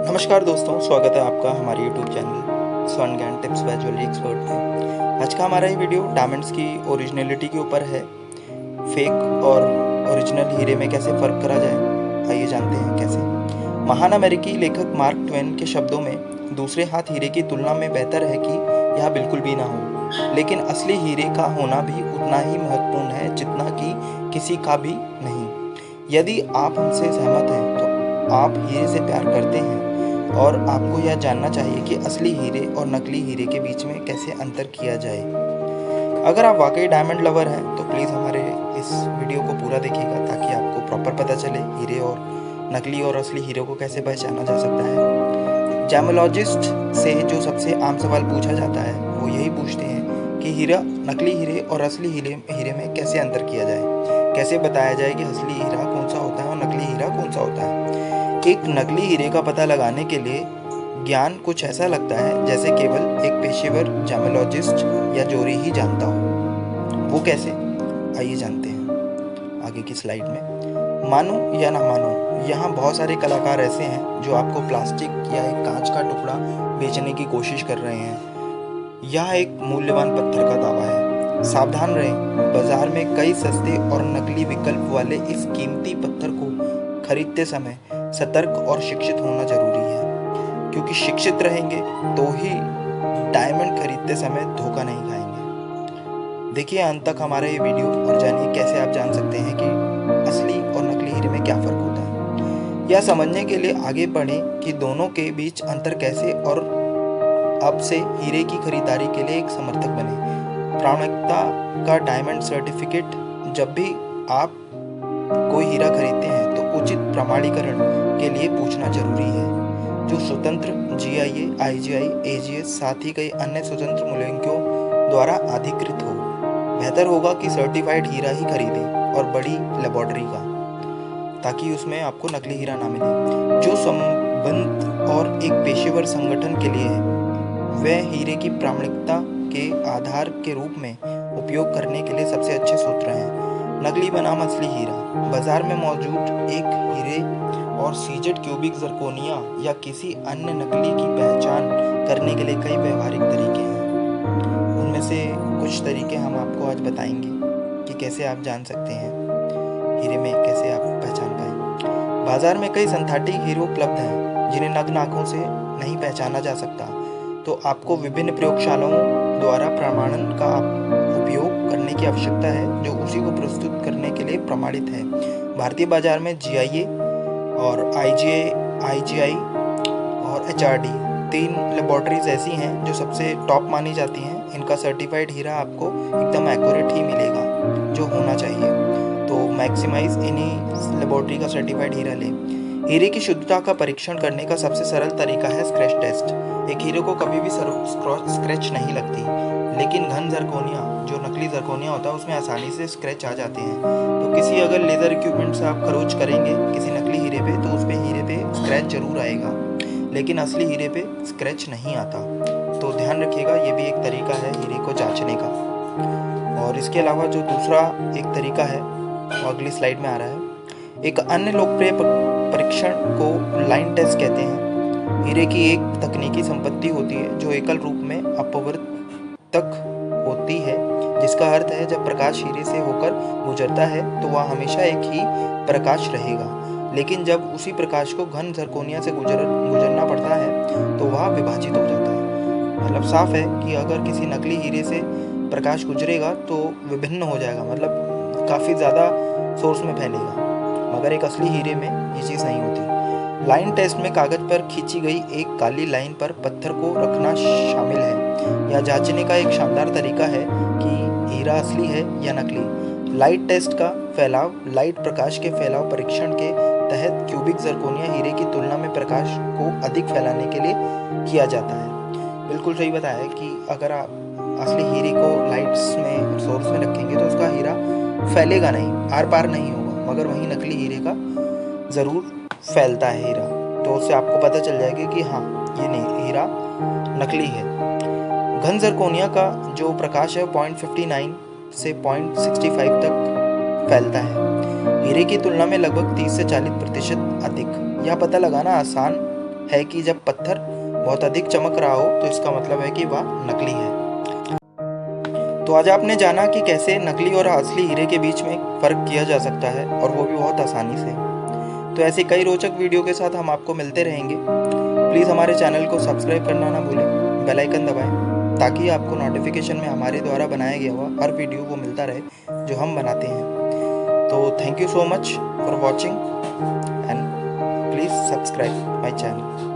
नमस्कार दोस्तों, स्वागत है आपका हमारे यूट्यूब चैनल स्वर्ण ज्ञान टिप्स बाय ज्वेलरी एक्सपर्ट में। आज का हमारा ये वीडियो डायमंड्स की ओरिजिनलिटी के ऊपर है। फेक और ओरिजिनल हीरे में कैसे फ़र्क करा जाए, आइए जानते हैं कैसे। महान अमेरिकी लेखक मार्क ट्वेन के शब्दों में, दूसरे हाथ हीरे की तुलना में बेहतर है कि यह बिल्कुल भी ना हो, लेकिन असली हीरे का होना भी उतना ही महत्वपूर्ण है जितना कि किसी का भी नहीं। यदि आप हमसे सहमत हैं तो आप हीरे से प्यार करते हैं और आपको यह जानना चाहिए कि असली हीरे और नकली हीरे के बीच में कैसे अंतर किया जाए। अगर आप वाकई डायमंड लवर हैं तो प्लीज़ हमारे इस वीडियो को पूरा देखिएगा ताकि आपको प्रॉपर पता चले हीरे और नकली और असली हीरे को कैसे पहचाना जा सकता है। जैमोलॉजिस्ट से जो सबसे आम सवाल पूछा जाता है वो यही पूछते हैं कि हीरा, नकली हीरे और असली हीरे में कैसे अंतर किया जाए, कैसे बताया जाए कि असली हीरा कौन सा होता है और नकली हीरा कौन सा होता है। एक नकली हीरे का पता लगाने के लिए ज्ञान कुछ ऐसा लगता है जैसे केवल एक पेशेवर जैमोलॉजिस्ट या जोरी ही जानता हो। वो कैसे, आइए जानते हैं आगे की स्लाइड में। मानो या ना मानो, यहाँ बहुत सारे कलाकार ऐसे हैं जो आपको प्लास्टिक या एक कांच का टुकड़ा बेचने की कोशिश कर रहे हैं। यह एक मूल्यवान पत्थर का दावा है। सावधान रहें, बाजार में कई सस्ते और नकली विकल्प वाले इस कीमती पत्थर को खरीदते समय सतर्क और शिक्षित होना जरूरी है, क्योंकि शिक्षित रहेंगे तो ही डायमंड खरीदते समय धोखा नहीं खाएंगे। देखिए अंत तक हमारा ये वीडियो और जानिए कैसे आप जान सकते हैं कि असली और नकली हीरे में क्या फ़र्क होता है। यह समझने के लिए आगे बढ़ें कि दोनों के बीच अंतर कैसे, और अब से हीरे की खरीदारी के लिए एक समर्थक बने। प्रामाणिकता का डायमंड सर्टिफिकेट। जब भी आप कोई हीरा खरीदते हैं तो उचित प्रमाणीकरण के लिए पूछना जरूरी है, जो स्वतंत्र GIA, IGI, AGS साथ ही कई अन्य स्वतंत्र मूल्यांकनों द्वारा अधिकृत हो। बेहतर होगा कि सर्टिफाइड हीरा ही खरीदें और बड़ी लेबोरेटरी का, ताकि उसमें आपको नकली हीरा ना मिले। जो संबंध और एक पेशेवर संगठन के लिए है, वह हीरे की प्रामाणिकता के आधार के रूप में उपयोग करने के लिए सबसे अच्छे सूत्र हैं। नकली बनाम असली हीरा। बाजार में मौजूद एक हीरे और सीजेड क्यूबिक जरकोनिया या किसी अन्य नकली की पहचान करने के लिए कई व्यवहारिक तरीके हैं। उनमें से कुछ तरीके हम आपको आज बताएंगे कि कैसे आप जान सकते हैं हीरे में, कैसे आप पहचान पाएं। बाजार में कई सिंथेटिक हीरे उपलब्ध हैं जिन्हें नग्न आंखों से नहीं पहचाना जा सकता, तो आपको विभिन्न प्रयोगशालाओं द्वारा प्रमाणन का उपयोग करने की आवश्यकता है जो उसी को प्रस्तुत करने के लिए प्रमाणित है। भारतीय बाजार में GIA और IGI और HRD 3 लेबोरेटरीज ऐसी हैं जो सबसे टॉप मानी जाती हैं। इनका सर्टिफाइड हीरा आपको एकदम एक्यूरेट ही मिलेगा जो होना चाहिए, तो मैक्सिमाइज इन्हीं लेबोरेटरी का सर्टिफाइड हीरा लें। हीरे की शुद्धता का परीक्षण करने का सबसे सरल तरीका है स्क्रैच टेस्ट। एक हीरे को कभी भी स्क्रैच नहीं लगती, लेकिन घन जरकोनिया, जो नकली जरकोनिया होता है, उसमें आसानी से स्क्रैच आ जाते हैं। तो किसी अगर लेज़र इक्विपमेंट से आप खरोच करेंगे किसी नकली हीरे पे तो उस पे हीरे पे स्क्रैच जरूर आएगा, लेकिन असली हीरे पे स्क्रैच नहीं आता। तो ध्यान रखिएगा, ये भी एक तरीका है हीरे को जांचने का। और इसके अलावा जो दूसरा एक तरीका है वो अगली स्लाइड में आ रहा है। एक अन्य लोकप्रिय परीक्षण को लाइन टेस्ट कहते हैं। हीरे की एक तकनीकी संपत्ति होती है जो एकल रूप में अपवर्तक होती है, जिसका अर्थ है जब प्रकाश हीरे से होकर गुजरता है तो वह हमेशा एक ही प्रकाश रहेगा, लेकिन जब उसी प्रकाश को घन जरकोनिया से गुजरना पड़ता है तो वह विभाजित हो जाता है। मतलब साफ है कि अगर किसी नकली हीरे से प्रकाश गुजरेगा तो विभिन्न हो जाएगा, मतलब काफ़ी ज़्यादा सोर्स में फैलेगा, मगर एक असली हीरे में ये चीज़ नहीं होती। लाइन टेस्ट में कागज पर खींची गई एक काली लाइन पर पत्थर को रखना शामिल है। यह जांचने का एक शानदार तरीका है कि हीरा असली है या नकली। लाइट टेस्ट का फैलाव, लाइट प्रकाश के फैलाव परीक्षण के तहत क्यूबिक जरकोनिया हीरे की तुलना में प्रकाश को अधिक फैलाने के लिए किया जाता है। बिल्कुल सही बताया है कि अगर आप असली हीरे को लाइट्स में, सोर्स में रखेंगे तो उसका हीरा फैलेगा नहीं, आर पार नहीं होगा, मगर वहीं नकली हीरे का ज़रूर फैलता है हीरा। तो उससे आपको पता चल जाएगा कि हाँ, ये नहीं, हीरा नकली है। घन जरकोनिया का जो प्रकाश है 0.59 से 0.65 तक फैलता है, हीरे की तुलना में लगभग 30 से 40% अधिक। यह पता लगाना आसान है कि जब पत्थर बहुत अधिक चमक रहा हो तो इसका मतलब है कि वह नकली है। तो आज आपने जाना कि कैसे नकली और असली हीरे के बीच में फ़र्क किया जा सकता है, और वो भी बहुत आसानी से। तो ऐसे कई रोचक वीडियो के साथ हम आपको मिलते रहेंगे। प्लीज़ हमारे चैनल को सब्सक्राइब करना ना भूलें, बेल आइकन दबाएं ताकि आपको नोटिफिकेशन में हमारे द्वारा बनाया गया हुआ हर वीडियो वो मिलता रहे जो हम बनाते हैं। तो thank you so much for watching and please subscribe my channel.